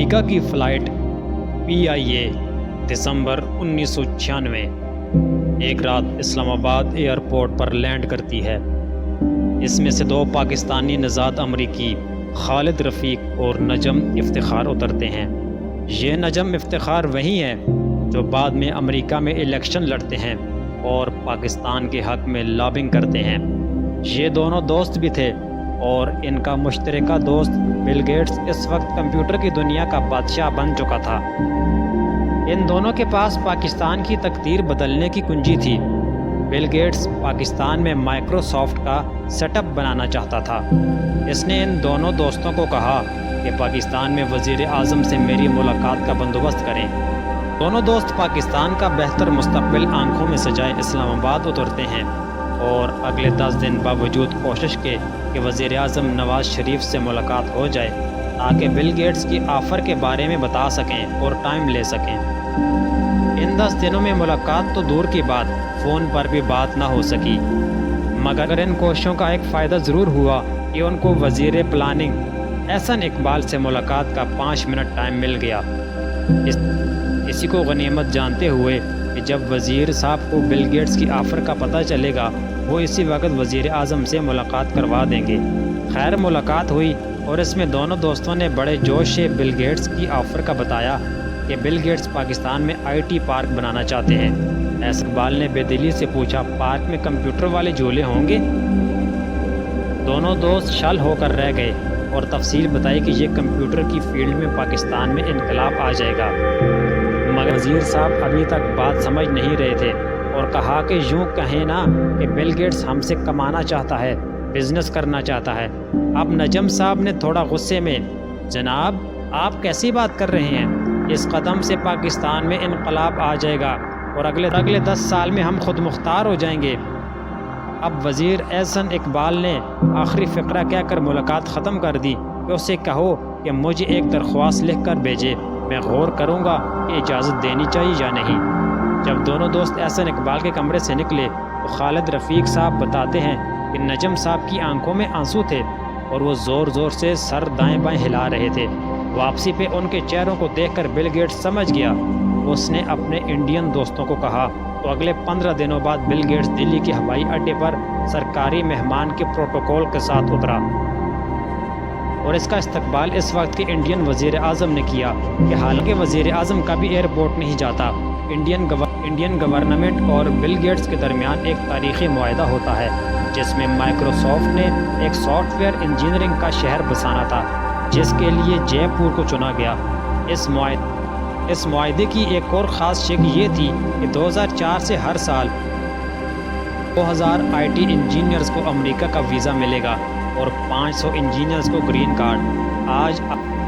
امریکہ کی flight PIA دسمبر 1996 ایک رات اسلام آباد ایئرپورٹ پر لینڈ کرتی ہے۔ اس میں سے 2 پاکستانی نژاد امریکی خالد رفیق اور نجم افتخار اترتے ہیں۔ یہ نجم افتخار وہی ہیں جو بعد میں امریکہ میں الیکشن لڑتے ہیں اور پاکستان کے حق میں لابنگ کرتے ہیں۔ یہ دونوں دوست بھی تھے اور ان کا مشترکہ دوست بل گیٹس اس وقت کمپیوٹر کی دنیا کا بادشاہ بن چکا تھا۔ ان دونوں کے پاس پاکستان کی تقدیر بدلنے کی کنجی تھی۔ بل گیٹس پاکستان میں مائکروسافٹ کا سیٹ اپ بنانا چاہتا تھا۔ اس نے ان دونوں دوستوں کو کہا کہ پاکستان میں وزیر اعظم سے میری ملاقات کا بندوبست کریں۔ دونوں دوست پاکستان کا بہتر مستقبل آنکھوں میں سجائے اسلام آباد اترتے ہیں اور اگلے 10 دن باوجود کوشش کے کہ وزیر اعظم نواز شریف سے ملاقات ہو جائے تاکہ بل گیٹس کی آفر کے بارے میں بتا سکیں اور ٹائم لے سکیں۔ ان 10 دنوں میں ملاقات تو دور کی بات، فون پر بھی بات نہ ہو سکی، مگر ان کوششوں کا ایک فائدہ ضرور ہوا کہ ان کو وزیر پلاننگ احسن اقبال سے ملاقات کا 5 منٹ ٹائم مل گیا۔ اسی کو غنیمت جانتے ہوئے کہ جب وزیر صاحب کو بل گیٹس کی آفر کا پتہ چلے گا وہ اسی وقت وزیر اعظم سے ملاقات کروا دیں گے۔ خیر ملاقات ہوئی اور اس میں دونوں دوستوں نے بڑے جوش سے بل گیٹس کی آفر کا بتایا کہ بل گیٹس پاکستان میں IT پارک بنانا چاہتے ہیں۔ اقبال نے بے دلی سے پوچھا، پارک میں کمپیوٹر والے جھولے ہوں گے؟ دونوں دوست شل ہو کر رہ گئے اور تفصیل بتائی کہ یہ کمپیوٹر کی فیلڈ میں پاکستان میں انقلاب آ جائے گا، مگر وزیر صاحب ابھی تک بات سمجھ نہیں رہے تھے اور کہا کہ یوں کہیں نا کہ بل گیٹس ہم سے کمانا چاہتا ہے، بزنس کرنا چاہتا ہے۔ اب نجم صاحب نے تھوڑا غصے میں، جناب آپ کیسی بات کر رہے ہیں؟ اس قدم سے پاکستان میں انقلاب آ جائے گا اور اگلے 10 سال میں ہم خود مختار ہو جائیں گے۔ اب وزیر احسن اقبال نے آخری فقرہ کہہ کر ملاقات ختم کر دی کہ اسے کہو کہ مجھے ایک درخواست لکھ کر بھیجے، میں غور کروں گا کہ اجازت دینی چاہیے یا نہیں۔ جب دونوں دوست احسن اقبال کے کمرے سے نکلے تو خالد رفیق صاحب بتاتے ہیں کہ نجم صاحب کی آنکھوں میں آنسو تھے اور وہ زور زور سے سر دائیں بائیں ہلا رہے تھے۔ واپسی پہ ان کے چہروں کو دیکھ کر بل گیٹس سمجھ گیا۔ اس نے اپنے انڈین دوستوں کو کہا تو اگلے 15 دنوں بعد بل گیٹس دلی کے ہوائی اڈے پر سرکاری مہمان کے پروٹوکول کے ساتھ اترا اور اس کا استقبال اس وقت کے انڈین وزیر اعظم نے کیا کہ حالانکہ وزیر اعظم کا بھی ایئرپورٹ نہیں جاتا۔ انڈین گورنمنٹ اور بل گیٹس کے درمیان ایک تاریخی معاہدہ ہوتا ہے جس میں مائکروسافٹ نے ایک سافٹ ویئر انجینئرنگ کا شہر بسانا تھا جس کے لیے جے پور کو چنا گیا۔ اس معاہدے کی ایک اور خاص شق یہ تھی کہ 2004 سے ہر سال 2000 IT انجینئرز کو امریکہ کا ویزا ملے گا اور 500 انجینئرز کو گرین کارڈ۔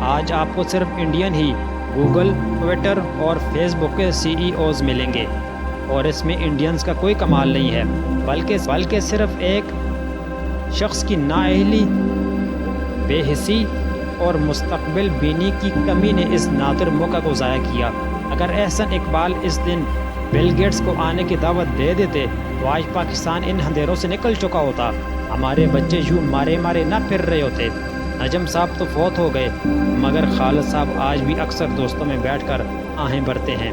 آج آپ کو صرف انڈین ہی گوگل، ٹویٹر اور فیس بک کے CEOs ملیں گے اور اس میں انڈینز کا کوئی کمال نہیں ہے بلکہ صرف ایک شخص کی نااہلی، بے حسی اور مستقبل بینی کی کمی نے اس نادر موقع کو ضائع کیا۔ اگر احسن اقبال اس دن بل گیٹس کو آنے کی دعوت دے دیتے تو آج پاکستان ان اندھیروں سے نکل چکا ہوتا، ہمارے بچے یوں مارے نہ پھر رہے ہوتے۔ نجم صاحب تو فوت ہو گئے مگر خالد صاحب آج بھی اکثر دوستوں میں بیٹھ کر آہیں بھرتے ہیں۔